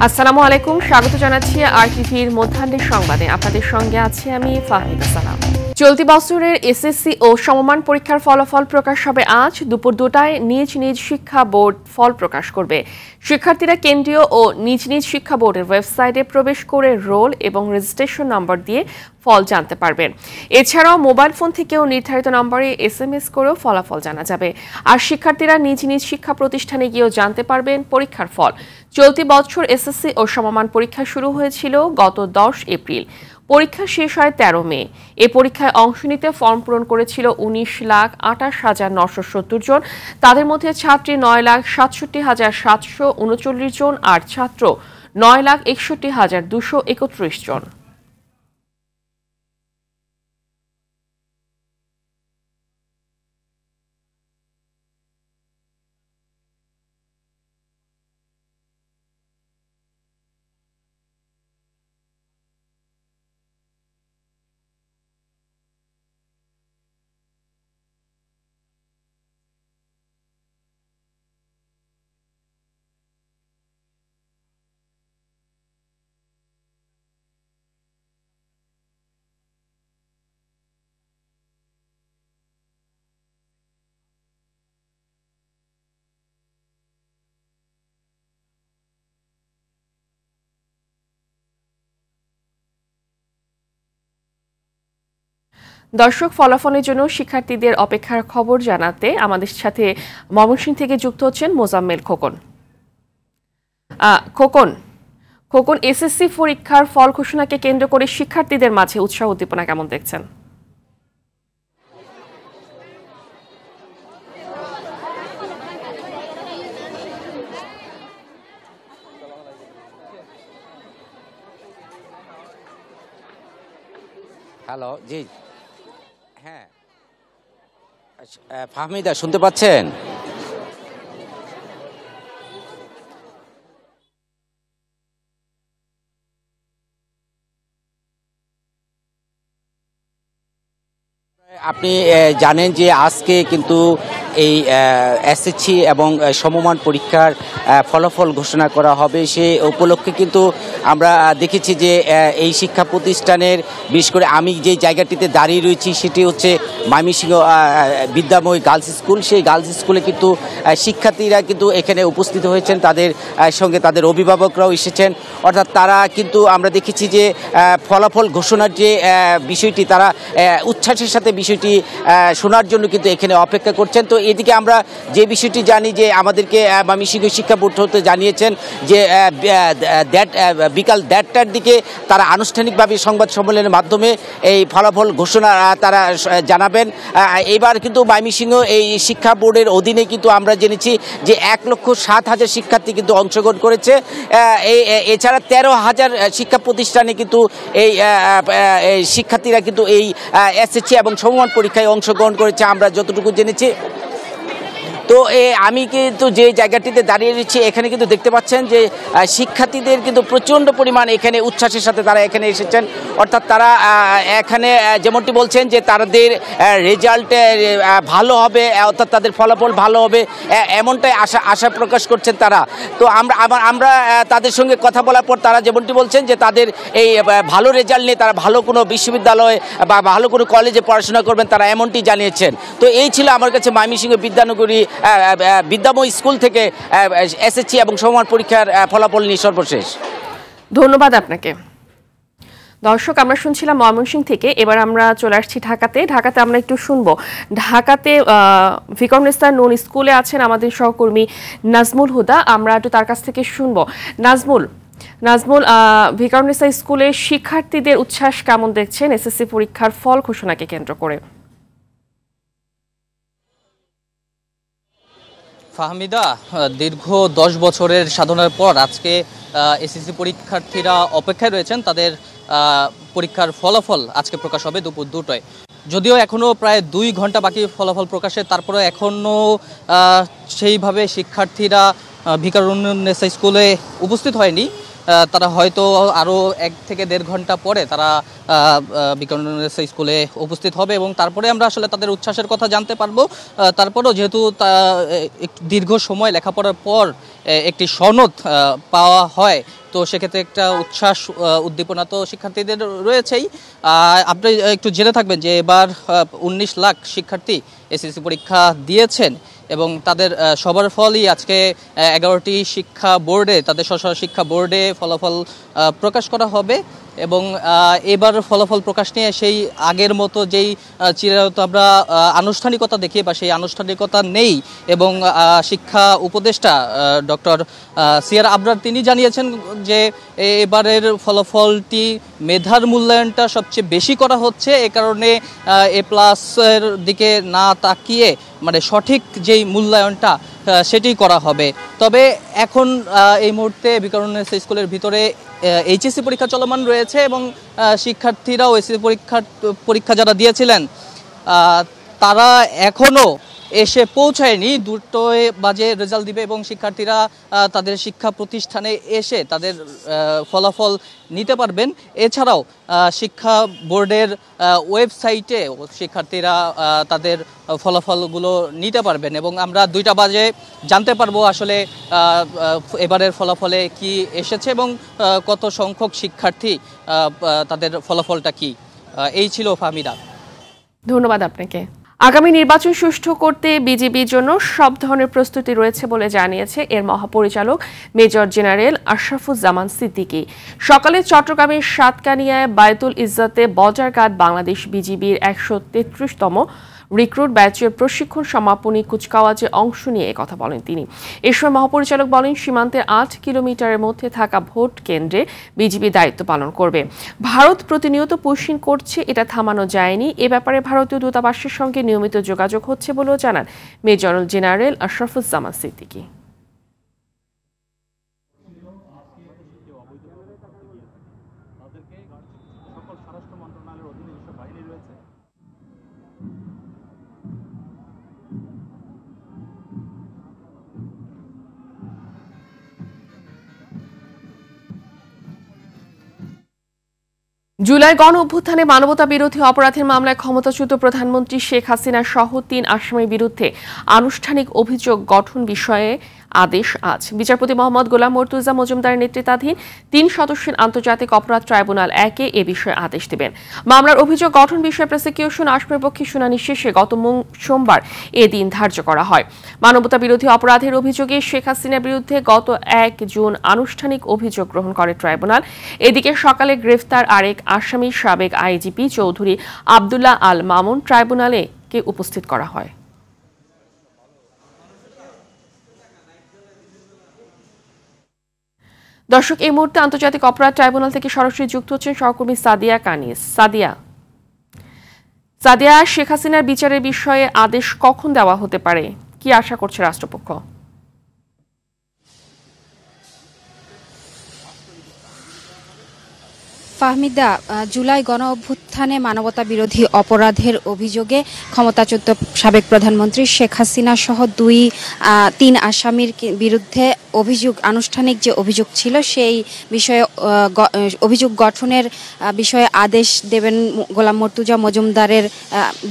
আসসালামু আলাইকুম, স্বাগত জানাচ্ছি আরটিভির মধ্যাহ্নের সংবাদে। আপনাদের সঙ্গে আছি আমি ফাহমিদা সালাম। চলতি বছরের এসএসসি ও সমমান পরীক্ষার ফলাফল প্রকাশ হবে আজ দুপুর 2টায়। নিজ নিজ শিক্ষা বোর্ড ফল প্রকাশ করবে। শিক্ষার্থীরা কেন্দ্রীয় ও নিজ নিজ শিক্ষা বোর্ডের ওয়েবসাইটে প্রবেশ করে রোল এবং রেজিস্ট্রেশন নম্বর দিয়ে ফল জানতে পারবেন। এছাড়াও মোবাইল ফোন থেকেও নির্ধারিত নম্বরে SMS করেও ফলাফল জানা যাবে। আর শিক্ষার্থীরা নিজ নিজ শিক্ষা প্রতিষ্ঠানে গিয়েও জানতে পারবেন পরীক্ষার ফল। চলতি বছর এসএসসি ও সমমান পরীক্ষা শুরু হয়েছিল গত 10 এপ্রিল। পরীক্ষা শেষ হয় 13 মে। এ পরীক্ষায় অংশ নিতে ফর্ম পূরণ করেছিল 19,28,970 জন। তাদের মধ্যে ছাত্রী 9,67,739 জন আর ছাত্র 9,61,231 জন। দর্শক, ফলাফলের জন্য শিক্ষার্থীদের অপেক্ষার খবর জানাতে আমাদের সাথে ময়মনসিংহ থেকে যুক্ত হচ্ছেন মোজাম্মেল খোকন। খোকন, এসএসসি পরীক্ষার ফল ঘোষণাকে কেন্দ্র করে শিক্ষার্থীদের মাঝে উৎসাহ উদ্দীপনা কেমন দেখছেন? হ্যালো, জি, হ্যাঁ ফাহমিদা শুনতে পাচ্ছেন? আপনি জানেন যে আজকে কিন্তু এই এসএসসি এবং সমমান পরীক্ষার ফলাফল ঘোষণা করা হবে। সে উপলক্ষে কিন্তু আমরা দেখেছি যে এই শিক্ষা প্রতিষ্ঠানের, বিশেষ করে আমি যে জায়গাটিতে দাঁড়িয়ে রয়েছি সেটি হচ্ছে ময়মনসিংহ বিদ্যাময় গার্লস স্কুল। সেই গার্লস স্কুলে কিন্তু শিক্ষার্থীরা কিন্তু এখানে উপস্থিত হয়েছেন, তাদের সঙ্গে তাদের অভিভাবকরাও এসেছেন। অর্থাৎ তারা কিন্তু আমরা দেখেছি যে ফলাফল ঘোষণার যে বিষয়টি, তারা উচ্ছ্বাসের সাথে বিষয়টি শোনার জন্য কিন্তু এখানে অপেক্ষা করছেন। তো এদিকে আমরা যে বিষয়টি জানি যে আমাদেরকে ময়মনসিংহ শিক্ষা বোর্ড হতে জানিয়েছেন যে বিকাল 1:30টার দিকে তারা আনুষ্ঠানিকভাবে সংবাদ সম্মেলনের মাধ্যমে এই ফলাফল ঘোষণা তারা জানাবেন। এবার কিন্তু ময়মনসিংহ এই শিক্ষা বোর্ডের অধীনে কিন্তু আমরা জেনেছি যে 1,07,000 শিক্ষার্থী কিন্তু অংশগ্রহণ করেছে। এছাড়া 13,000 শিক্ষা প্রতিষ্ঠানে কিন্তু এই শিক্ষার্থীরা কিন্তু এই এসএসসি এবং সমমান পরীক্ষায় অংশগ্রহণ করেছে আমরা যতটুকু জেনেছি। তো আমি কিন্তু যে জায়গাটিতে দাঁড়িয়ে রয়েছি এখানে কিন্তু দেখতে পাচ্ছেন যে শিক্ষার্থীদের কিন্তু প্রচণ্ড পরিমাণ এখানে উচ্ছ্বাসের সাথে তারা এখানে এসেছেন। অর্থাৎ তারা এখানে যেমনটি বলছেন যে তাদের রেজাল্ট ভালো হবে, অর্থাৎ তাদের ফলাফল ভালো হবে, এমনটাই আশা প্রকাশ করছেন তারা। তো আমরা তাদের সঙ্গে কথা বলার পর তারা যেমনটি বলছেন যে তাদের এই ভালো রেজাল্ট নিয়ে তারা ভালো কোনো বিশ্ববিদ্যালয়ে বা ভালো কোনো কলেজে পড়াশোনা করবেন, তারা এমনটি জানিয়েছেন। তো এই ছিল আমার কাছে ময়মনসিংহ বিদ্যানগরী বিদ্যাময় স্কুল থেকে এসএসসি এবং সমমান পরীক্ষার ফলাফল নিয়ে সর্বশেষ। ধন্যবাদ আপনাকে। দর্শক, আমরা শুনছিলাম ময়মনসিংহ থেকে। এবার আমরা চলে আসছি ঢাকাতে। আমরা একটু শুনবো ঢাকাতে ভিকারুননিসা নূন স্কুলে আছেন আমাদের সহকর্মী নাজমুল হুদা। আমরা একটু তার কাছ থেকে শুনবো। নাজমুল, ভিকারুননিসা স্কুলে শিক্ষার্থীদের উচ্ছ্বাস কেমন দেখছেন এসএসসি পরীক্ষার ফল ঘোষণাকে কেন্দ্র করে? ফাহমিদা, দীর্ঘ 10 বছরের সাধনার পর আজকে এসএসসি পরীক্ষার্থীরা অপেক্ষায় রয়েছেন। তাদের পরীক্ষার ফলাফল আজকে প্রকাশ হবে দুপুর 2টায়। যদিও এখনও প্রায় 2 ঘন্টা বাকি ফলাফল প্রকাশে, তারপরে এখনও সেইভাবে শিক্ষার্থীরা ভিকারুননিসা স্কুলে উপস্থিত হয়নি। তারা হয়তো আরও 1 থেকে 1.5 ঘন্টা পরে তারা বিকারুননিসা স্কুলে উপস্থিত হবে এবং তারপরে আমরা আসলে তাদের উচ্ছ্বাসের কথা জানতে পারবো। তারপরেও যেহেতু দীর্ঘ সময় লেখাপড়ার পর একটি সনদ পাওয়া হয়, তো সেক্ষেত্রে একটা উচ্ছ্বাস উদ্দীপনা তো শিক্ষার্থীদের রয়েছেই। আপনি একটু জেনে থাকবেন যে এবার 19 লাখ শিক্ষার্থী এসএসসি পরীক্ষা দিয়েছেন এবং তাদের সবার ফলই আজকে 11টি শিক্ষা বোর্ডে, তাদের স্ব শিক্ষা বোর্ডে ফলাফল প্রকাশ করা হবে এবং এবার ফলাফল প্রকাশ নিয়ে সেই আগের মতো যেই চিরায়ত আমরা আনুষ্ঠানিকতা দেখি বা সেই আনুষ্ঠানিকতা নেই। এবং শিক্ষা উপদেষ্টা ডক্টর সিআর আবরার তিনি জানিয়েছেন যে এবারের ফলাফলটি মেধার মূল্যায়নটা সবচেয়ে বেশি করা হচ্ছে, এ কারণে A+-এর দিকে না তাকিয়ে মানে সঠিক যেই মূল্যায়নটা সেটি করা হবে। তবে এখন এই মুহূর্তে বিকারুননিসা স্কুলের ভিতরে এইচএসসি পরীক্ষা চলমান রয়েছে এবং শিক্ষার্থীরাও এসএসসি পরীক্ষা যারা দিয়েছিলেন তারা এখনও এসে পৌঁছায়নি। 2টো বাজে রেজাল্ট দিবে এবং শিক্ষার্থীরা তাদের শিক্ষা প্রতিষ্ঠানে এসে তাদের ফলাফল নিতে পারবেন। এছাড়াও শিক্ষা বোর্ডের ওয়েবসাইটে শিক্ষার্থীরা তাদের ফলাফলগুলো নিতে পারবেন এবং আমরা 2টা বাজে জানতে পারবো আসলে এবারের ফলাফলে কি এসেছে এবং কত সংখ্যক শিক্ষার্থী তাদের ফলাফলটা কি। এই ছিল ফাহমিদা। ধন্যবাদ আপনাকে। আগামী নির্বাচন সুষ্ঠু করতে বিজিবির জন্য সব ধরনের প্রস্তুতি রয়েছে বলে জানিয়েছে এর মহাপরিচালক মেজর জেনারেল আশরাফুজ্জামান সিদ্দিকী। সকালে চট্টগ্রামের সাতকানিয়ায় বায়তুল ইজ্জতে বর্ডার বাংলাদেশ বিজিবির 133তম রিক্রুট ব্যাচের প্রশিক্ষণ সমাপনী কুচকাওয়াজে অংশ নিয়ে কথা বলেন তিনি। এ সময় মহাপরিচালক বলেন, সীমান্তের 8 কিলোমিটারের মধ্যে থাকা ভোট কেন্দ্রে বিজিবি দায়িত্ব পালন করবে। ভারত প্রতিনিয়ত পুশিং করছে, এটা থামানো যায়নি। এ ব্যাপারে ভারতীয় দূতাবাসের সঙ্গে নিয়মিত যোগাযোগ হচ্ছে বলেও জানান মেজর জেনারেল আশরাফুজ্জামান সিদ্দিকী। জুলাই গণ অভ্যুত্থানে মানবতা বিরোধী অপরাধের মামলায় ক্ষমতাচ্যুত প্রধানমন্ত্রী শেখ হাসিনা সহ 3 আসামির বিরুদ্ধে আনুষ্ঠানিক অভিযোগ গঠন বিষয়ে আদেশ আজ। বিচারপতি মোহাম্মদ গোলাম মর্তুজা মজুমদারের নেতৃত্বাধীন 3 সদস্যের আন্তর্জাতিক অপরাধ ট্রাইব্যুনাল 1 এ বিষয়ে আদেশ দেবেন। মামলার অভিযোগ গঠন বিষয়ে প্রসিকিউশন আসামির পক্ষে শুনানি শেষে গত সোমবার এ দিন ধার্য করা হয়। মানবতা বিরোধী অপরাধের অভিযোগে শেখ হাসিনার বিরুদ্ধে গত 1 জুন আনুষ্ঠানিক অভিযোগ গ্রহণ করে ট্রাইব্যুনাল। এদিকে সকালে গ্রেফতার আরেক আসামি সাবেক আইজিপি চৌধুরী আব্দুল্লাহ আল মামুন ট্রাইব্যুনালে উপস্থিত করা হয়। দর্শক, এই মুহূর্তে আন্তর্জাতিক অপরাধ ট্রাইব্যুনাল থেকে সরাসরি যুক্ত হচ্ছেন সহকর্মী সাদিয়া কানিস। সাদিয়া, শেখ হাসিনার বিচারের বিষয়ে আদেশ কখন দেওয়া হতে পারে, কি আশা করছে রাষ্ট্রপক্ষ? ফাহমিদা, জুলাই গণ অভ্যুত্থানে মানবতা বিরোধী অপরাধের অভিযোগে ক্ষমতাচ্যুত সাবেক প্রধানমন্ত্রী শেখ হাসিনা সহ 3 আসামির বিরুদ্ধে আনুষ্ঠানিক যে অভিযোগ ছিল সেই বিষয়ে অভিযোগ গঠনের বিষয়ে আদেশ দেবেন গোলাম মর্তুজা মজুমদারের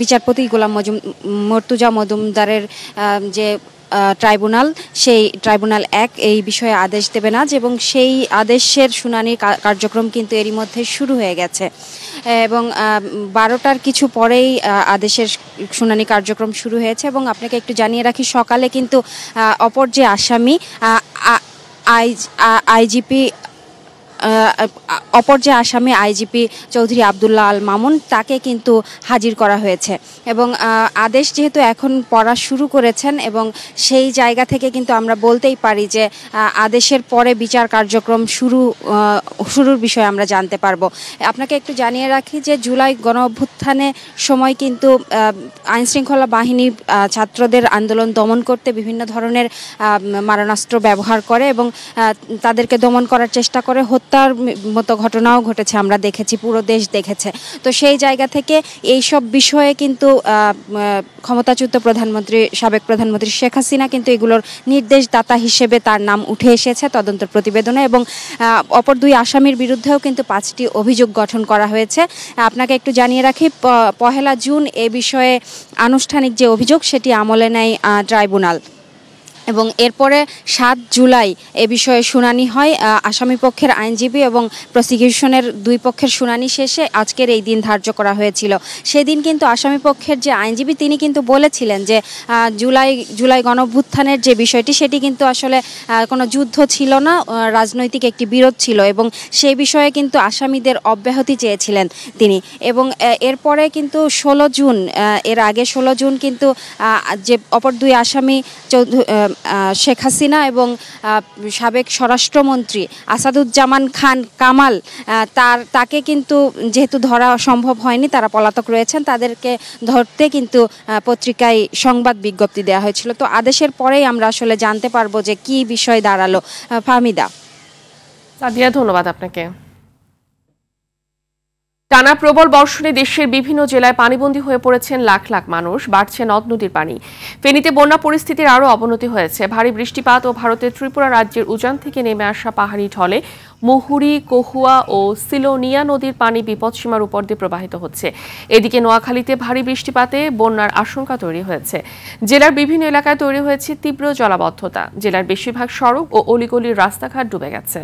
বিচারপতি গোলাম মর্তুজা মজুমদারের যে ট্রাইব্যুনাল, সেই ট্রাইব্যুনাল 1 এই বিষয়ে আদেশ দেবে আজ এবং সেই আদেশের শুনানির কার্যক্রম কিন্তু এরই মধ্যে শুরু হয়ে গেছে এবং 12টার কিছু পরেই আদেশের শুনানি কার্যক্রম শুরু হয়েছে। এবং আপনাকে একটু জানিয়ে রাখি, সকালে কিন্তু অপর যে আসামি আইজিপি চৌধুরী আব্দুল্লাহ আল মামুন, তাকে কিন্তু হাজির করা হয়েছে এবং আদেশ যেহেতু এখন পড়া শুরু করেছেন এবং সেই জায়গা থেকে কিন্তু আমরা বলতেই পারি যে আদেশের পরে বিচার কার্যক্রম শুরুর বিষয়ে আমরা জানতে পারবো। আপনাকে একটু জানিয়ে রাখি যে জুলাই গণ অভ্যুত্থানের সময় কিন্তু আইনশৃঙ্খলা বাহিনী ছাত্রদের আন্দোলন দমন করতে বিভিন্ন ধরনের মারণাস্ত্র ব্যবহার করে এবং তাদেরকে দমন করার চেষ্টা করে, হত্যা গণহত্যার মতো ঘটনাও ঘটেছে, আমরা দেখেছি, পুরো দেশ দেখেছে। তো সেই জায়গা থেকে এইসব বিষয়ে কিন্তু ক্ষমতাচ্যুত প্রধানমন্ত্রী, সাবেক প্রধানমন্ত্রী শেখ হাসিনা কিন্তু এগুলোর নির্দেশদাতা হিসেবে তার নাম উঠে এসেছে তদন্ত প্রতিবেদনে, এবং অপর 2 আসামির বিরুদ্ধেও কিন্তু 5টি অভিযোগ গঠন করা হয়েছে। আপনাকে একটু জানিয়ে রাখি, 1 জুন এ বিষয়ে আনুষ্ঠানিক যে অভিযোগ সেটি আমলে নেয় ট্রাইব্যুনাল, এবং এরপরে 7 জুলাই এ বিষয়ে শুনানি হয়। আসামি পক্ষের আইনজীবী এবং প্রসিকিউশনের 2 পক্ষের শুনানি শেষে আজকের এই দিন ধার্য করা হয়েছিল। সেদিন কিন্তু আসামি পক্ষের যে আইনজীবী তিনি কিন্তু বলেছিলেন যে জুলাই গণঅভ্যুত্থানের যে বিষয়টি সেটি কিন্তু আসলে কোনো যুদ্ধ ছিল না, রাজনৈতিক একটি বিরোধ ছিল, এবং সেই বিষয়ে কিন্তু আসামিদের অব্যাহতি চেয়েছিলেন তিনি। এবং এরপরে কিন্তু 16 জুন, এর আগে 16 জুন কিন্তু যে অপর 2 আসামি শেখ হাসিনা এবং সাবেক স্বরাষ্ট্রমন্ত্রী আসাদুজ্জামান খান কামাল, তাকে কিন্তু যেহেতু ধরা সম্ভব হয়নি, তারা পলাতক রয়েছেন, তাদেরকে ধরতে কিন্তু পত্রিকায় সংবাদ বিজ্ঞপ্তি দেওয়া হয়েছিল। তো আদেশের পরেই আমরা আসলে জানতে পারবো যে কি বিষয় দাঁড়ালো। ফাহমিদা। সাদিয়া, ধন্যবাদ আপনাকে। টানা প্রবল বর্ষণে দেশের বিভিন্ন জেলায় পানিবন্দী হয়ে পড়েছেন লাখ লাখ মানুষ, বাড়ছে নদ নদীর পানি। ফেনীতে বন্যা পরিস্থিতির আরও অবনতি হয়েছে। ভারী বৃষ্টিপাত ও ভারতের ত্রিপুরা রাজ্যের উজান থেকে নেমে আসা পাহাড়ি ঢলে মুহুরী, কহুয়া ও সিলোনিয়া নদীর পানি বিপদসীমার উপর দিয়ে প্রবাহিত হচ্ছে। এদিকে নোয়াখালীতে ভারী বৃষ্টিপাতে বন্যার আশঙ্কা তৈরি হয়েছে। জেলার বিভিন্ন এলাকায় তৈরি হয়েছে তীব্র জলাবদ্ধতা। জেলার বেশিরভাগ সড়ক ও অলিগলির রাস্তাঘাট ডুবে গেছে।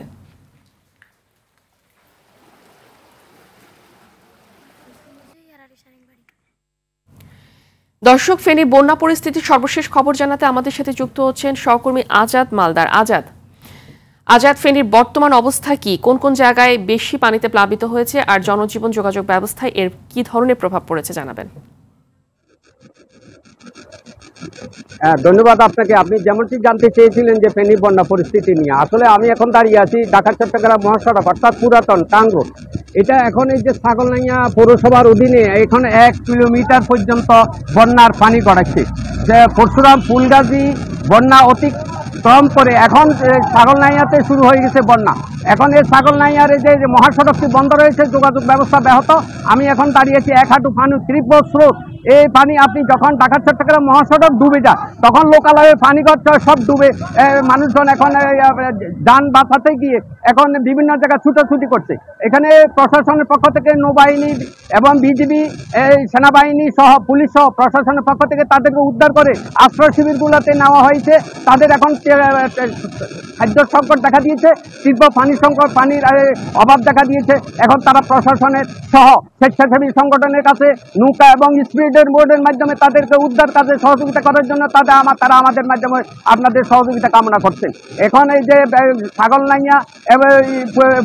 দর্শক, ফেনীর বন্যা পরিস্থিতির সর্বশেষ খবর জানাতে আমাদের সাথে যুক্ত হচ্ছেন সহকর্মী আজাদ মালদার। আজাদ, ফেনীর বর্তমান অবস্থা কি? কোন কোন জায়গায় বেশি পানিতে প্লাবিত হয়েছে আর জনজীবন যোগাযোগ ব্যবস্থায় এর কি ধরনের প্রভাব পড়েছে জানাবেন। ধন্যবাদ আপনাকে। আপনি যেমনটি জানতে চেয়েছিলেন যে ফেনীর বন্যা পরিস্থিতি নিয়ে, আসলে আমি এখন দাঁড়িয়ে আছি ঢাকা চট্টগ্রাম মহাসড়ক অর্থাৎ পুরাতন টাঙ্গো। এটা এখন এই যে ছাগলনাইয়া পৌরসভার অধীনে এখন 1 কিলোমিটার পর্যন্ত বন্যার পানি গড়াচ্ছে। যে পরশুরাম ফুলগাজী বন্যা অতিক্রম করে এখন ছাগলনাইয়াতে শুরু হয়ে গেছে বন্যা। এখন এই ছাগলনাইয়ার যে মহাসড়কটি বন্ধ রয়েছে, যোগাযোগ ব্যবস্থা ব্যাহত। আমি এখন দাঁড়িয়েছি 1 হাঁটু পানি, তীব্র স্রোত। এই পানি আপনি যখন ঢাকা চট্টগ্রাম মহাসড়ক ডুবে যায় তখন লোকালয়ে পানিঘর সব ডুবে, মানুষজন এখন যান বাঁচাতে গিয়ে এখন বিভিন্ন জায়গায় ছুটোছুটি করছে। এখানে প্রশাসনের পক্ষ থেকে নৌবাহিনী এবং বিজিবি, সেনাবাহিনী সহ পুলিশ সহ প্রশাসনের পক্ষ থেকে তাদেরকে উদ্ধার করে আশ্রয় শিবিরগুলোতে নেওয়া হয়েছে। তাদের এখন খাদ্য সংকট দেখা দিয়েছে, তীব্র পানি সংকট, পানির অভাব দেখা দিয়েছে। এখন তারা প্রশাসনের সহ স্বেচ্ছাসেবী সংগঠনের কাছে নৌকা এবং স্পিডের বোর্ডের মাধ্যমে তাদেরকে উদ্ধার কাজে সহযোগিতা করার জন্য তারা আমাদের মাধ্যমে আপনাদের সহযোগিতা কামনা করছেন। এখন এই যে ছাগলনাইয়া এবং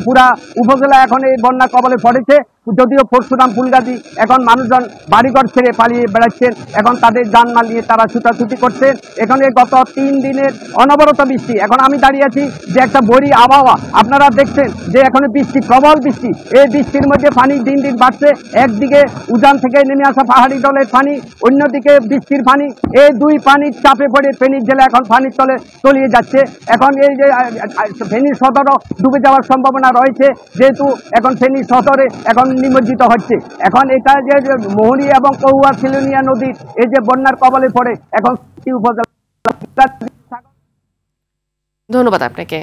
পুরা উপজেলা এখন এই বন্যা কবলে পড়েছে। যদিও পরশুরাম ফুলগাজী এখন মানুষজন বাড়িঘর ছেড়ে পালিয়ে বেড়াচ্ছেন, এখন তাদের জানমাল নিয়ে তারা ছুটাছুটি করছেন। এখানে গত 3 দিনের অনবরত বৃষ্টি। এখন আমি দাঁড়িয়ে আছি যে একটা বড়ি আবহাওয়া, আপনারা দেখছেন যে এখন বৃষ্টি, প্রবল বৃষ্টি। এই বৃষ্টির মধ্যে পানি দিন দিন বাড়ছে। একদিকে উজান থেকে নেমে আসা পাহাড়ি ঢলের পানি, অন্যদিকে বৃষ্টির পানি, এই 2 পানির চাপে পড়ে ফেনীর জেলা এখন পানির তলে তলিয়ে যাচ্ছে। এখন এই যে ফেনীর সদরও ডুবে যাওয়ার সম্ভাবনা রয়েছে, যেহেতু এখন ফেনীর সদরে এখন নিমজ্জিত হচ্ছে। এখন এটা যে মুহুরী এবং কহুয়া সিলোনিয়া নদীর এই যে বন্যার কবলে পড়ে এখন উপজেলা। ধন্যবাদ আপনাকে।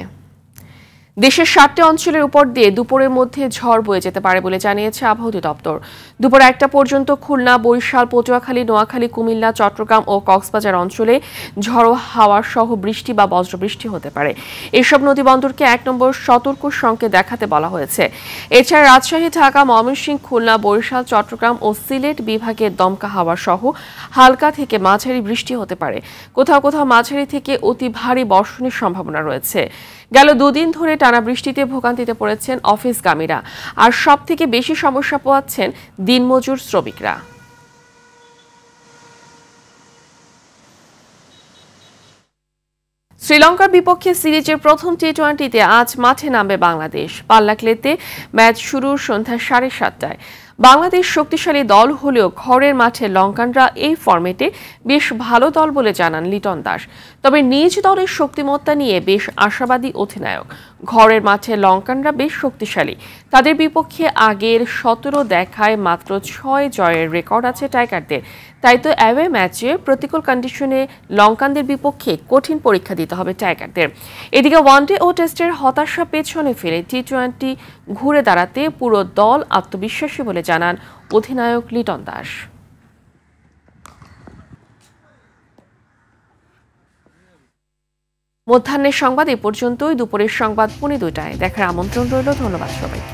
দেশের 7টি অঞ্চলের উপর দিয়ে দুপুরের মধ্যে ঝড় বয়ে যেতে পারে বলে জানিয়েছে আবহাওয়া অধিদপ্তর। দুপুর 1টা পর্যন্ত খুলনা, বরিশাল, পটুয়াখালী, নোয়াখালী, কুমিল্লা, চট্টগ্রাম ও কক্সবাজার অঞ্চলে ঝড়ো হাওয়া সহ বৃষ্টি বা বজ্রবৃষ্টি হতে পারে। এসব নদীবন্দরকে 1 নম্বর সতর্ক সংকেত দেখাতে বলা হয়েছে। এছাড়া রাজশাহী, ঢাকা, ময়মনসিংহ, খুলনা, বরিশাল, চট্টগ্রাম ও সিলেট বিভাগে দমকা হাওয়া সহ হালকা থেকে মাঝারি বৃষ্টি হতে পারে। কোথাও কোথাও মাঝারি থেকে অতি ভারী বর্ষণের সম্ভাবনা রয়েছে। গেল 2 দিন ধরে টানা বৃষ্টিতে ভোগান্তিতে পড়েছেন অফিসগামীরা, আর সবথেকে বেশি সমস্যা পোহাচ্ছেন দিনমজুর শ্রমিকরা। শ্রীলঙ্কার বিপক্ষে সিরিজের প্রথম টি-20তে আজ মাঠে নামবে বাংলাদেশ। পাল্লাক্লেতে ম্যাচ শুরুর সন্ধ্যা 7:30টায়। বাংলাদেশ শক্তিশালী দল হলেও ঘরের মাঠে লঙ্কানরা এই ফরম্যাটে বেশ ভালো দল বলে জানান লিটন দাস। তবে নিজ দলের শক্তিমত্তা নিয়ে বেশ আশাবাদী অধিনায়ক। ঘরের মাঠে লঙ্কানরা বেশ শক্তিশালী, তাদের বিপক্ষে আগের 17 দেখায় মাত্র 6 জয়ের রেকর্ড আছে টাইগারদের। তাই তো অ্যাওয়ে ম্যাচে প্রতিকূল কন্ডিশনে লঙ্কানদের বিপক্ষে কঠিন পরীক্ষা দিতে হবে টাইগারদের। এদিকে ওয়ানডে ও টেস্টের হতাশা পেছনে ফেলে টি-20 ঘুরে দাঁড়াতে পুরো দল আত্মবিশ্বাসী বলে জানান অধিনায়ক লিটন দাস। মধ্যাহ্নের সংবাদ এ পর্যন্তই। দুপুরের সংবাদ 2:30টায় দেখার আমন্ত্রণ রইল। ধন্যবাদ সবাইকে।